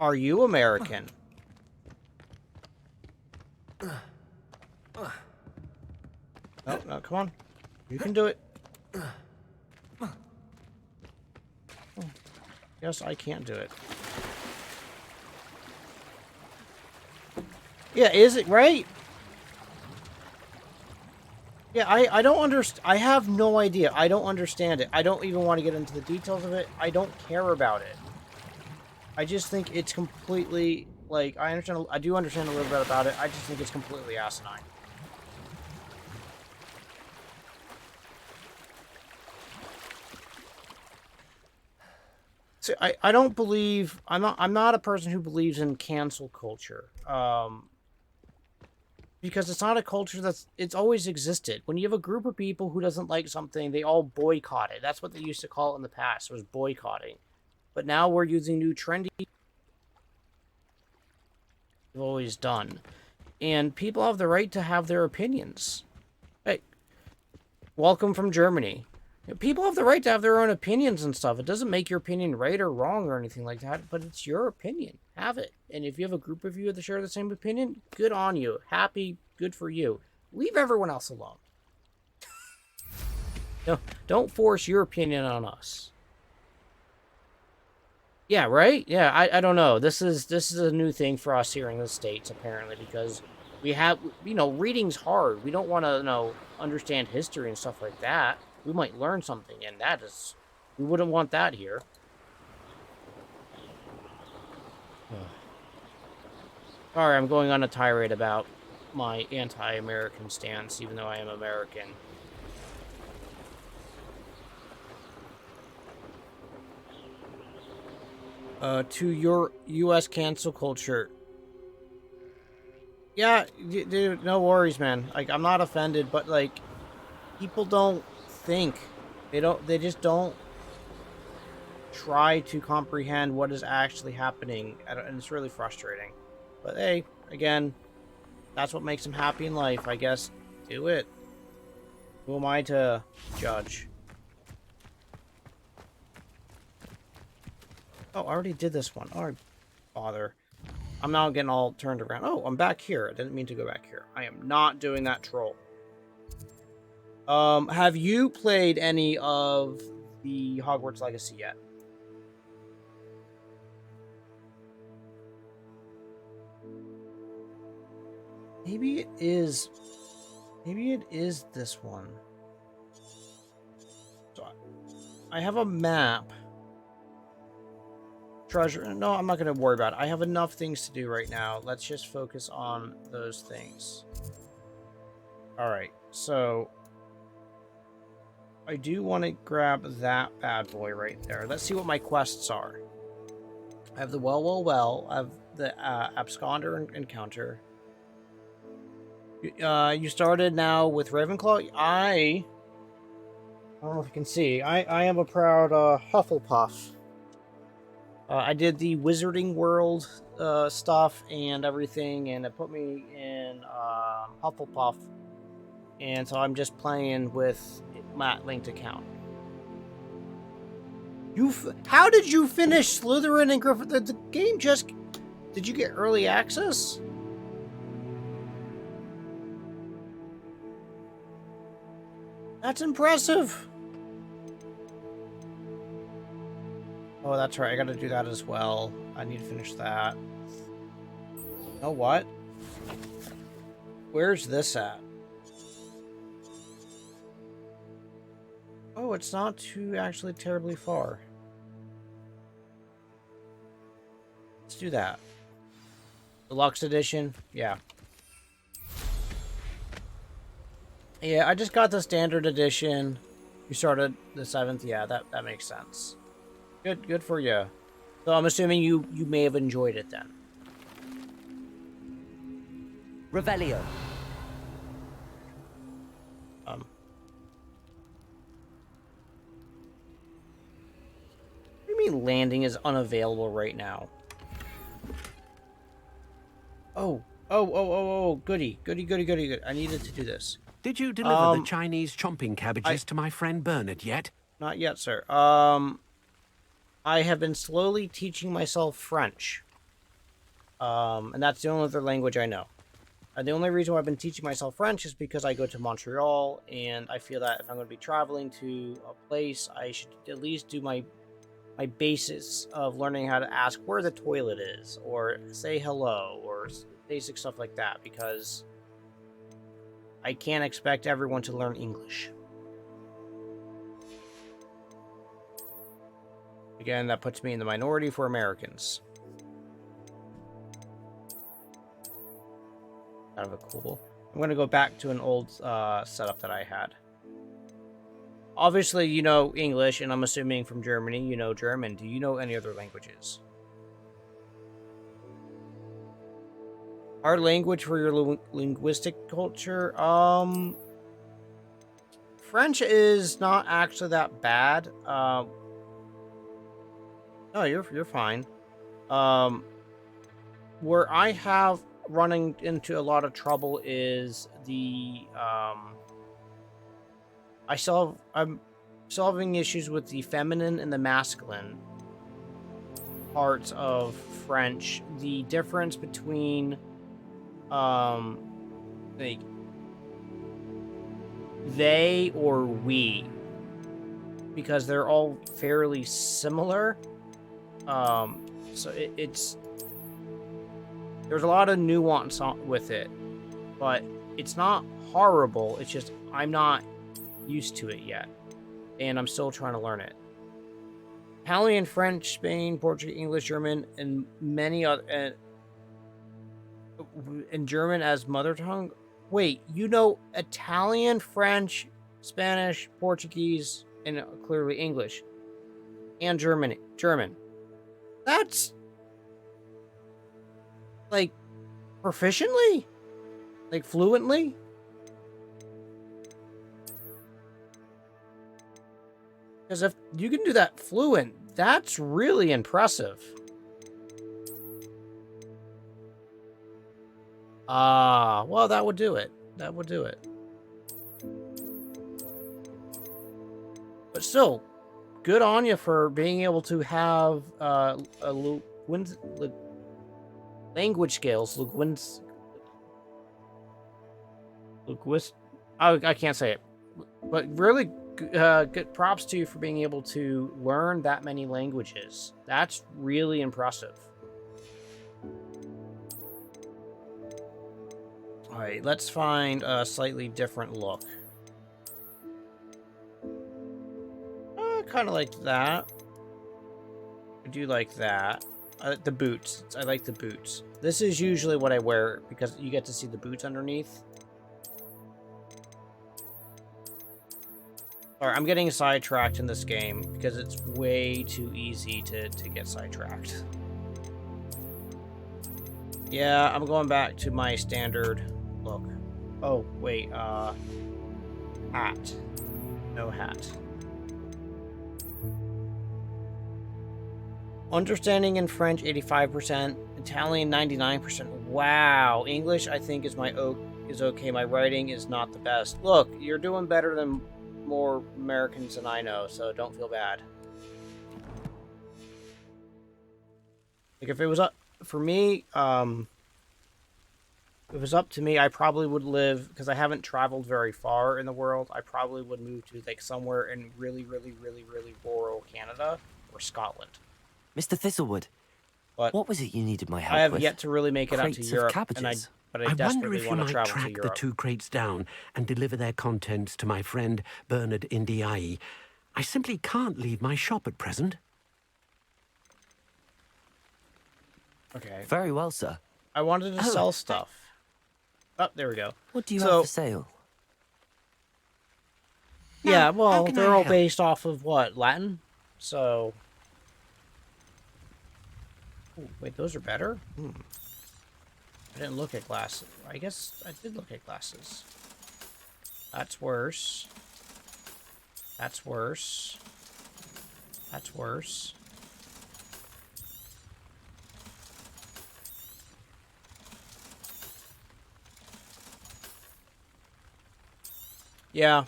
Are you American? No, no, come on. You can do it. Oh, yes, I can't do it. Yeah, is it right? Yeah, I don't understand. I have no idea. I don't understand it. I don't even want to get into the details of it. I don't care about it. I just think it's completely, like, I do understand a little bit about it. I just think it's completely asinine. See, I don't believe, I'm not a person who believes in cancel culture. Because it's not a culture it's always existed. When you have a group of people who doesn't like something, they all boycott it. That's what they used to call it in the past, was boycotting. But now we're using new trendy we've always done. And people have the right to have their opinions. Hey, welcome from Germany. People have the right to have their own opinions and stuff. It doesn't make your opinion right or wrong or anything like that, but it's your opinion. Have it. And if you have a group of you that share the same opinion, good on you. Happy, good for you. Leave everyone else alone. No, don't force your opinion on us. Yeah, right? Yeah, I don't know. This is a new thing for us here in the States, apparently, because we have, reading's hard. We don't want to, understand history and stuff like that. We might learn something, and we wouldn't want that here. Sorry, I'm going on a tirade about my anti-American stance, even though I am American. To your U.S. cancel culture. Yeah, dude, no worries, man. Like, I'm not offended, but, like, people don't think. They just don't try to comprehend what is actually happening, and it's really frustrating. But hey, again, that's what makes them happy in life, I guess. Do it. Who am I to judge? Oh, I already did this one. Oh, bother. I'm now getting all turned around. Oh, I'm back here. I didn't mean to go back here. I am not doing that troll. Have you played any of the Hogwarts Legacy yet? Maybe it is. Maybe it is this one. So I have a map. Treasure. No, I'm not going to worry about it. I have enough things to do right now. Let's just focus on those things. Alright, so I do want to grab that bad boy right there. Let's see what my quests are. I have the well. I have the absconder encounter. You started now with Ravenclaw. I don't know if you can see. I am a proud Hufflepuff. I did the Wizarding World stuff and everything, and it put me in Hufflepuff. And so I'm just playing with Matt linked account. How did you finish Slytherin and Gryffindor? The game just... Did you get early access? That's impressive. Oh, that's right. I gotta do that as well. I need to finish that. You know what? Where's this at? Oh, it's not too actually terribly far. Let's do that. Deluxe edition? Yeah. Yeah, I just got the standard edition. You started the 7th? Yeah, that makes sense. Good for you. So I'm assuming you may have enjoyed it then. Revelio. What do you mean landing is unavailable right now? Oh, goody. I needed to do this. Did you deliver the Chinese chomping cabbages to my friend Bernard yet? Not yet, sir. I have been slowly teaching myself French. And that's the only other language I know. The only reason why I've been teaching myself French is because I go to Montreal, and I feel that if I'm going to be traveling to a place, I should at least do my basis of learning how to ask where the toilet is, or say hello, or basic stuff like that, because I can't expect everyone to learn English. Again, that puts me in the minority for Americans. Kind of a cool. I'm going to go back to an old setup that I had. Obviously, you know English, and I'm assuming from Germany, you know German. Do you know any other languages? Our language for your linguistic culture? French is not actually that bad. No, you're fine. Where I have running into a lot of trouble is the I'm solving issues with the feminine and the masculine parts of French. The difference between like they or we, because they're all fairly similar. So it's there's a lot of nuance with it, but it's not horrible. It's just I'm not used to it yet, and I'm still trying to learn it. Italian, French, Spain, Portuguese, English, German, and many other, and German as mother tongue. Wait, you know Italian, French, Spanish, Portuguese, and clearly English, and German. That's like proficiently, like fluently. Because if you can do that fluent, that's really impressive. Well, that would do it. That would do it. But still, good on you for being able to have language skills. I can't say it. But really good props to you for being able to learn that many languages. That's really impressive. All right, let's find a slightly different look. I kind of like that. I do like that. The boots. I like the boots. This is usually what I wear because you get to see the boots underneath. Alright, I'm getting sidetracked in this game because it's way too easy to get sidetracked. Yeah, I'm going back to my standard look. Oh, wait, hat. No hat. Understanding in French, 85%. Italian, 99%. Wow. English, I think, is okay. My writing is not the best. Look, you're doing better than more Americans than I know, so don't feel bad. Like, if it was up for me, if it was up to me, I probably would live, because I haven't traveled very far in the world, I probably would move to, like, somewhere in really, really, really, really rural Canada or Scotland. Mr. Thistlewood, But what was it you needed my help I have with? yet to really make it out to Crates of Europe, cabbages. but I I wonder desperately if you want to might travel to track the Europe. 2 crates down and deliver their contents to my friend Bernard Indiai. I simply can't leave my shop at present. Okay. Very well, sir. I wanted to sell stuff. Oh, there we go. What do you have for sale? Yeah, Now, well, how can they're I all help? based off of what? Latin? So... Ooh, wait, those are better? I didn't look at glasses. I guess I did look at glasses. That's worse. That's worse. That's worse. Yeah.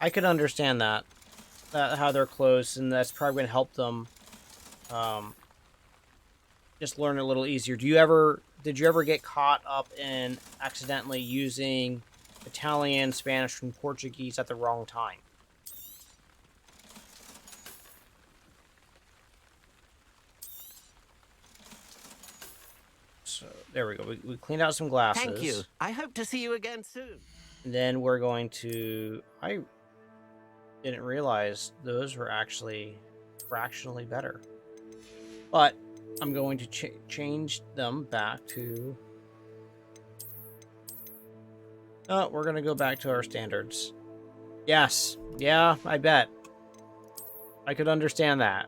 I could understand that. How they're closed, and that's probably going to help them just learn it a little easier. Did you ever get caught up in accidentally using Italian, Spanish, and Portuguese at the wrong time? So there we go. We cleaned out some glasses. Thank you. I hope to see you again soon. And then we're going to... I didn't realize those were actually fractionally better. But I'm going to change them back to... Oh, we're going to go back to our standards. Yes. Yeah, I bet. I could understand that.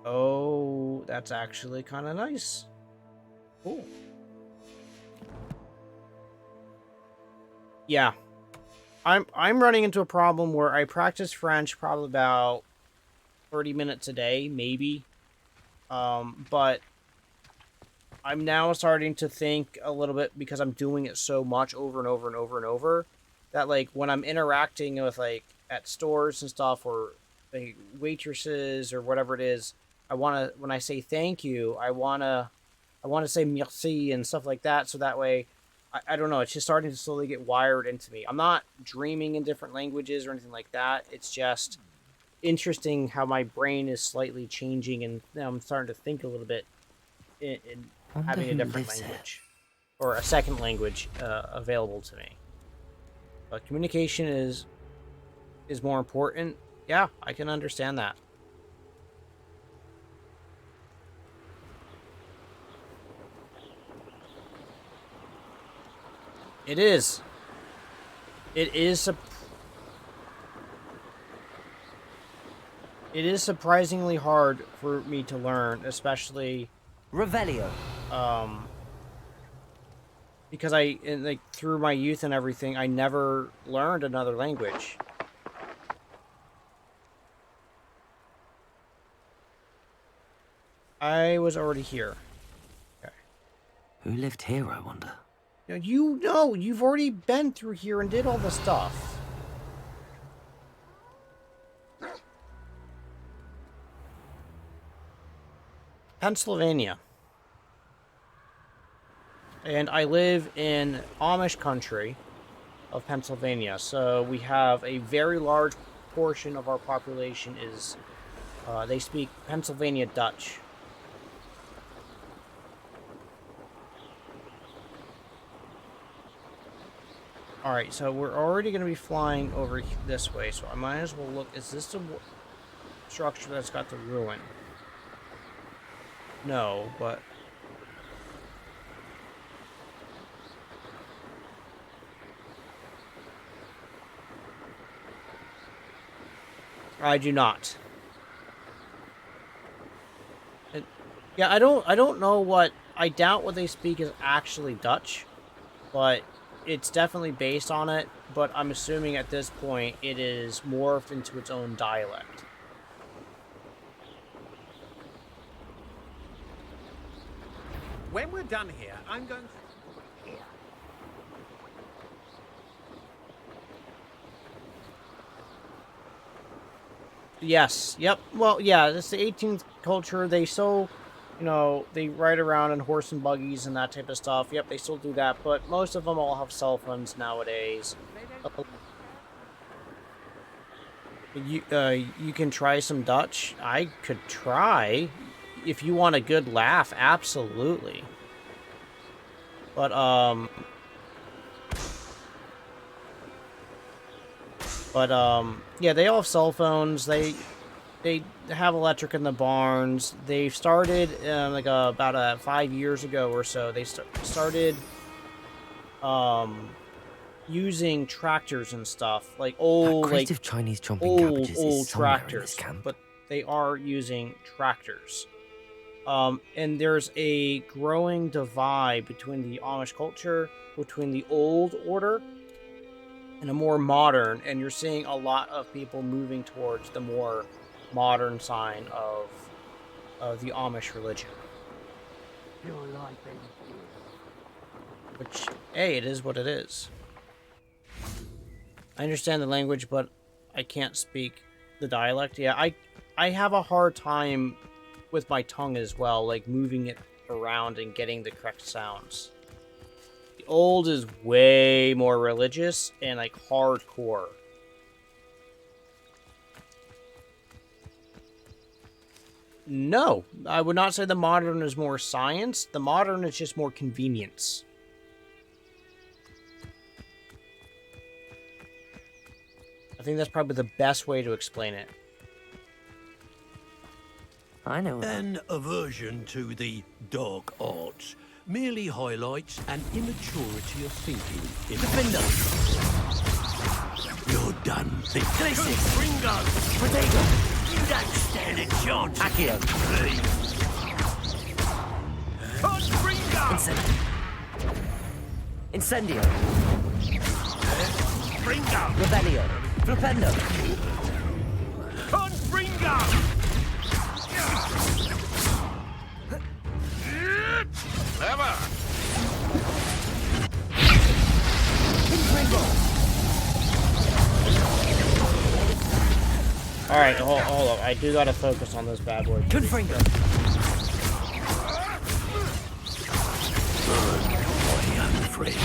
Oh, that's actually kind of nice. Cool. Yeah. I'm running into a problem where I practice French probably about 30 minutes a day, maybe. But I'm now starting to think a little bit, because I'm doing it so much over and over and over and over, that like when I'm interacting with like at stores and stuff, or like waitresses or whatever it is, when I say thank you, I wanna say merci and stuff like that, so that way I don't know, it's just starting to slowly get wired into me. I'm not dreaming in different languages or anything like that. It's just interesting how my brain is slightly changing, and now I'm starting to think a little bit in having a different language or a second language available to me. But communication is more important. Yeah, I can understand that. It is. It is surprisingly hard for me to learn, especially Revelio. Because like through my youth and everything, I never learned another language. I was already here. Okay. Who lived here, I wonder? You know, you've already been through here and did all the stuff. Pennsylvania. And I live in Amish country of Pennsylvania, so we have a very large portion of our population is, they speak Pennsylvania Dutch. Alright, so we're already going to be flying over this way, so I might as well look. Is this the structure that's got the ruin? No, but... I do not. Yeah, I don't know what... I doubt what they speak is actually Dutch, but it's definitely based on it, but I'm assuming at this point it is morphed into its own dialect. When we're done here, I'm going to... Yes, yep. Well, yeah, it's the 18th culture. They still, you know, they ride around in horse and buggies and that type of stuff. Yep, they still do that, but most of them all have cell phones nowadays. You can try some Dutch. I could try. If you want a good laugh, absolutely. But, yeah, they all have cell phones. They have electric in the barns. They've started, like, about 5 years ago or so, they started, using tractors and stuff. Like, old, like, Chinese chomping cabbages old is somewhere in tractors. this camp. But they are using tractors. And there's a growing divide between the Amish culture, between the old order and a more modern, and you're seeing a lot of people moving towards the more modern side of the Amish religion. Which, hey, it is what it is. I understand the language, but I can't speak the dialect. Yeah, I have a hard time with my tongue as well, like moving it around and getting the correct sounds. The old is way more religious and like hardcore. No, I would not say the modern is more science. The modern is just more convenience. I think that's probably the best way to explain it. I know. An aversion to the dark arts merely highlights an immaturity of thinking. Defender! You're done. Glacis! Ringo! Protego! You don't stand a chance. Accio! Incendio! Incendio! Ringo! Revelio! Flipendo! Ringo! Clever! Alright, hold up. I do gotta focus on this bad boy. Confringo! I'm afraid.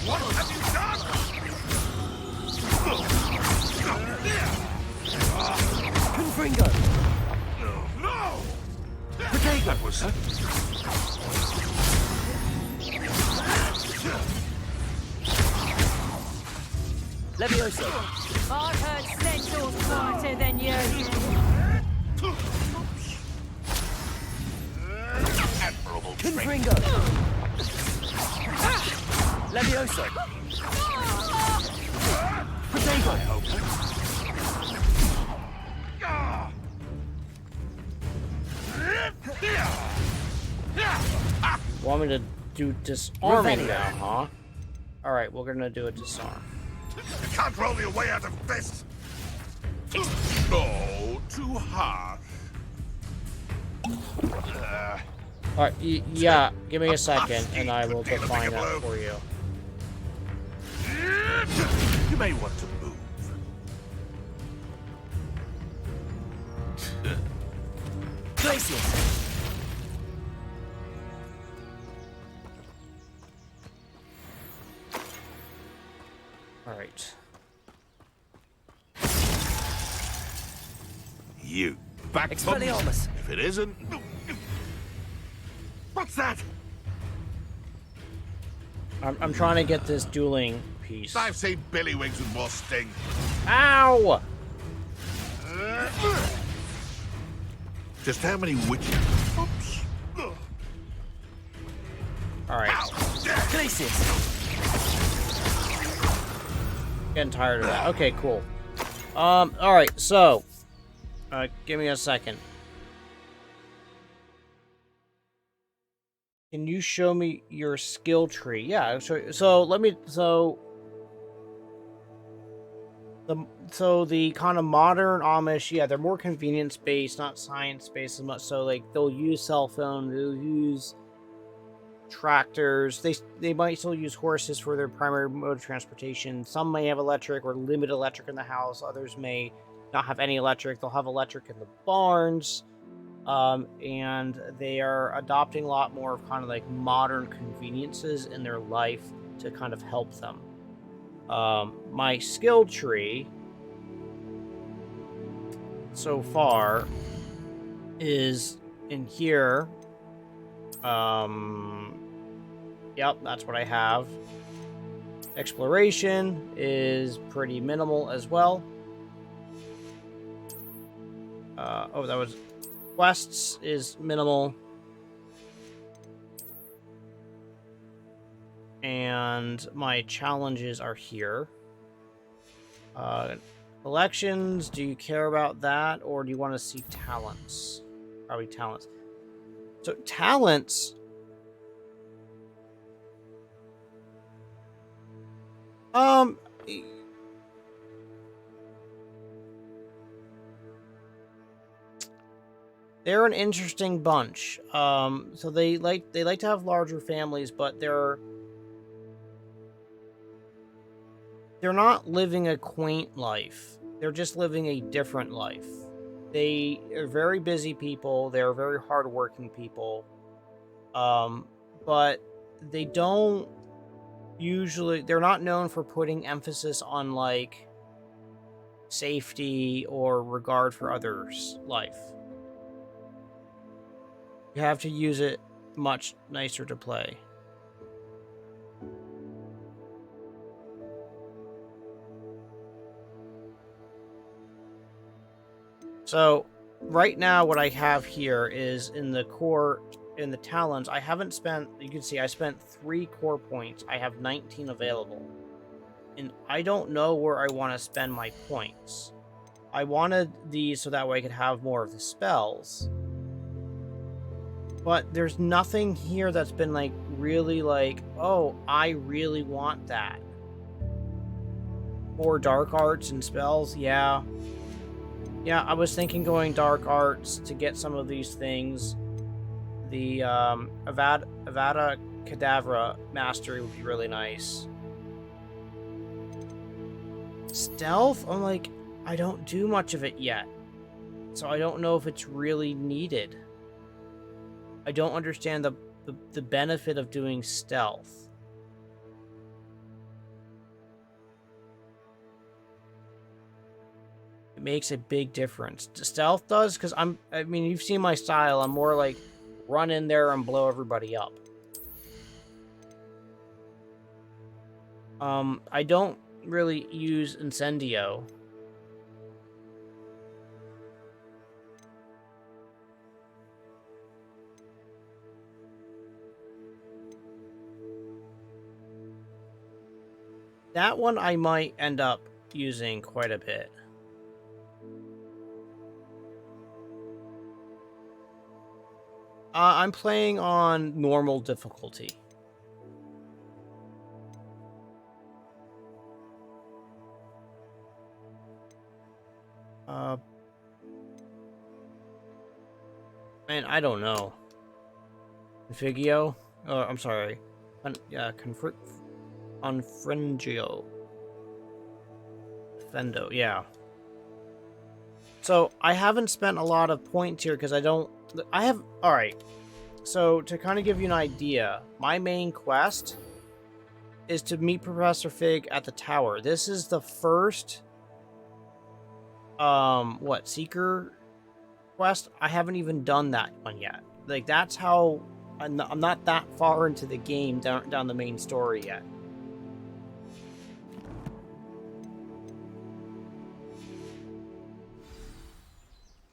What have you done? Confringo! No! Protego! That was... Levioso! I've heard centaurs quieter than you. Admirable strength. Confringo! Levioso! Protego! Want me to do disarming Revelio. now, huh? Alright, we're gonna do a disarm. You can't roll your way out of this! No, too harsh. Alright, yeah, give me a second and I will define that for you. You may want to move. Glacius! Alright. You back Expelliarmus! If it isn't... What's that? I'm trying to get this dueling piece. I've seen Billywings with more sting. Ow! Just how many witches? Oops. Alright, Glacius! getting tired of that. Okay, cool. Alright, so... give me a second. Can you show me your skill tree? Yeah, so let me... So the kind of modern Amish, yeah, they're more convenience-based, not science-based as much. So, like, they'll use cell phone, they'll use tractors. They might still use horses for their primary mode of transportation. Some may have electric or limited electric in the house. Others may not have any electric. They'll have electric in the barns. And they are adopting a lot more of kind of like modern conveniences in their life to kind of help them. My skill tree so far is in here. Yep, that's what I have. Exploration is pretty minimal as well. Oh, that was... Quests is minimal. And my challenges are here. Collections, do you care about that? Or do you want to see talents? Probably talents. So talents... They're an interesting bunch. So they like to have larger families, but they're they're not living a quaint life. They're just living a different life. They are very busy people. They're very hardworking people. But they don't usually, they're not known for putting emphasis on like safety or regard for others' life. You have to use it much nicer to play. So right now what I have here is in the core, in the talents, I haven't spent, you can see I spent 3 core points. I have 19 available. And I don't know where I want to spend my points. I wanted these so that way I could have more of the spells. But there's nothing here that's been like really like, oh, I really want that. More dark arts and spells, yeah. Yeah, I was thinking going dark arts to get some of these things. The Avada Kedavra mastery would be really nice. Stealth? I'm like, I don't do much of it yet. So I don't know if it's really needed. I don't understand the benefit of doing stealth. It makes a big difference. Stealth does, because I mean, you've seen my style. I'm more like run in there and blow everybody up. I don't really use Incendio. That one I might end up using quite a bit. I'm playing on normal difficulty. Man, I don't know. Configio? I'm sorry. Unfringio. Fendo, yeah. So, I haven't spent a lot of points here because alright. So, to kind of give you an idea, my main quest is to meet Professor Fig at the tower. This is the first, Seeker quest? I haven't even done that one yet. Like, that's how, I'm not that far into the game down the main story yet.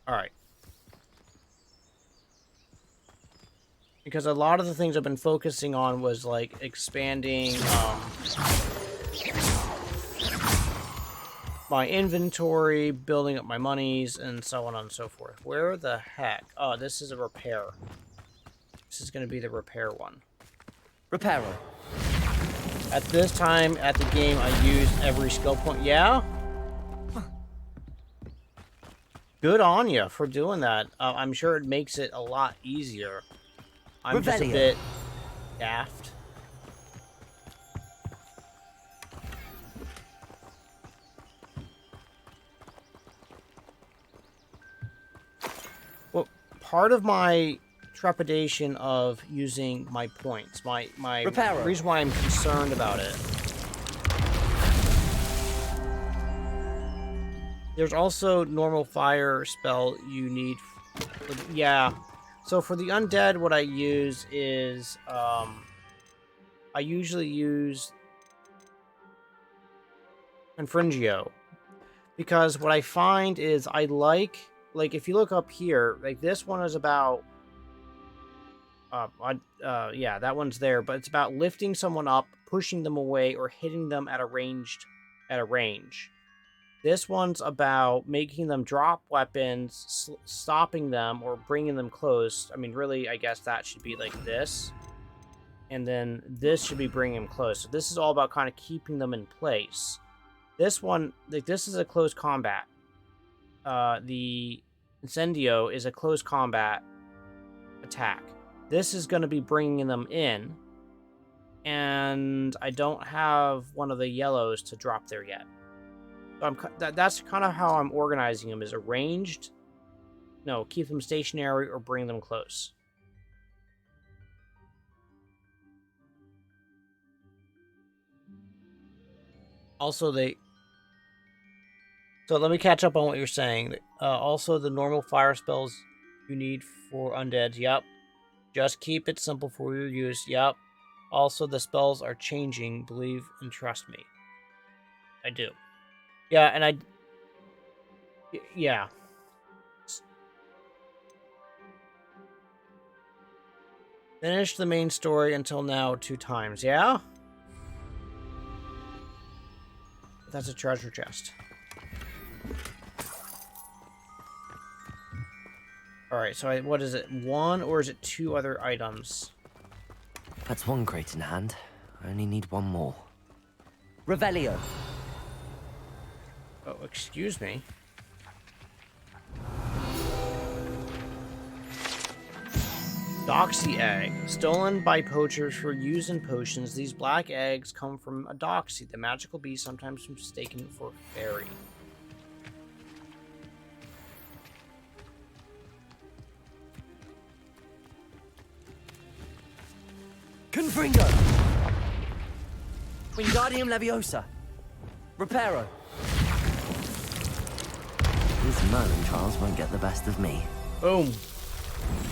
Alright. Because a lot of the things I've been focusing on was, like, expanding, my inventory, building up my monies, and so on and so forth. Where the heck? Oh, this is a repair. This is going to be the repair one. Repairer. At this time at the game, I use every skill point. Yeah? Good on you for doing that. I'm sure it makes it a lot easier. I'm just a bit daft. Well, part of my trepidation of using my points, my reason why I'm concerned about it. There's also normal fire spell you need. Yeah. So for the undead, what I use is, I usually use Confringio. Because what I find is I like if you look up here, like this one is about, yeah, that one's there, but it's about lifting someone up, pushing them away, or hitting them at a range. This one's about making them drop weapons, stopping them, or bringing them close. I mean, really, I guess that should be like this. And then this should be bringing them close. So this is all about kind of keeping them in place. This one, like, this is a close combat. The Incendio is a close combat attack. This is going to be bringing them in. and I don't have one of the yellows to drop there yet. So that's kind of how I'm organizing them: is arranged. No, keep them stationary or bring them close. Also, so let me catch up on what you're saying. Also, the normal fire spells you need for undead. Yep. Just keep it simple for your use. Yep. Also, the spells are changing. Believe and trust me. I do. Yeah, and yeah. Finished the main story until now 2 times. Yeah? That's a treasure chest. Alright, so what is it? 1 or is it 2 other items? That's 1 crate in hand. I only need 1 more. Revelio. Oh, excuse me. Doxy egg. Stolen by poachers for use in potions. These black eggs come from a doxy, the magical beast sometimes mistaken for fairy. Confringo. Wingardium Leviosa. Reparo. These Merlin trials won't get the best of me. Boom.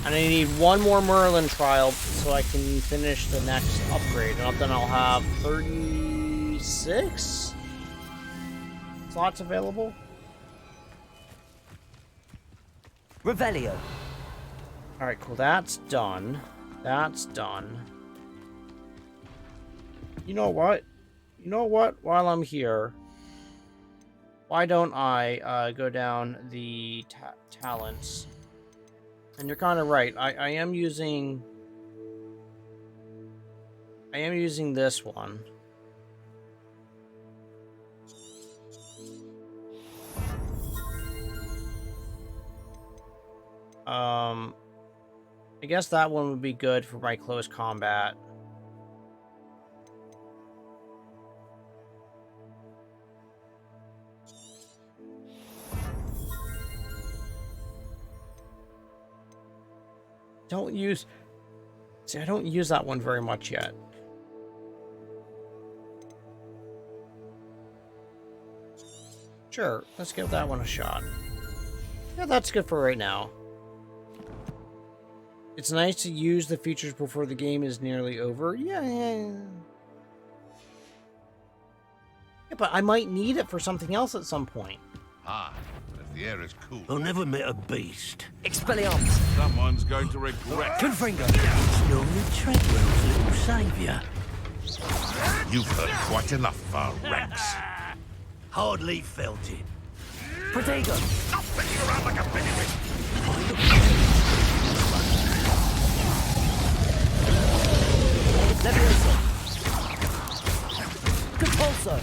And I need 1 more Merlin trial so I can finish the next upgrade. And then I'll have 36 slots available. Revelio. Alright, cool. That's done. That's done. You know what? You know what? While I'm here, why don't I go down the talents? And you're kind of right. I am using this one. I guess that one would be good for my close combat. I don't use that one very much yet. Sure, let's give that one a shot. Yeah, that's good for right now. It's nice to use the features before the game is nearly over. Yeah, but I might need it for something else at some point. Ah, if the air is cool, I never met a beast. Expelliarmus. someone's going to regret. Confringo. It's only Treadwell's little saviour. You've heard quite enough of our ranks. Hardly felt it. Protego. Stop spinning around like a baby. Levioso. Compulso.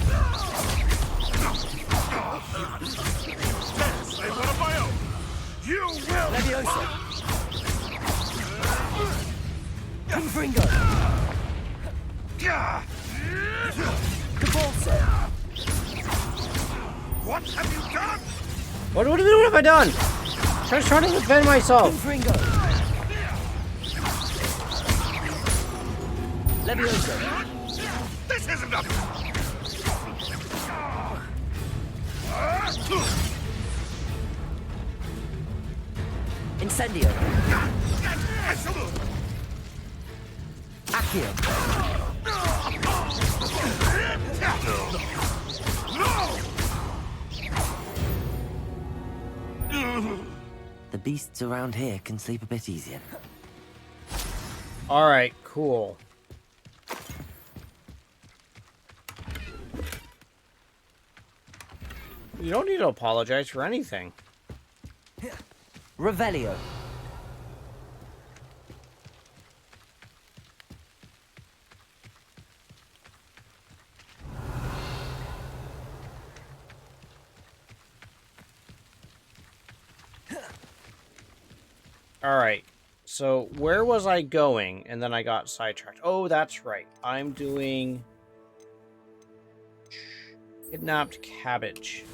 Say one of my own. You will. Levioso. Confringo. Compulso. What have you done? What have I done? I'm just trying to defend myself. Confringo. Levioso. This isn't a... Incendio. Accio. The beasts around here can sleep a bit easier. Alright, cool. You don't need to apologize for anything. Revelio. Alright, So where was I going? And then I got sidetracked. Oh, that's right. I'm doing kidnapped cabbage.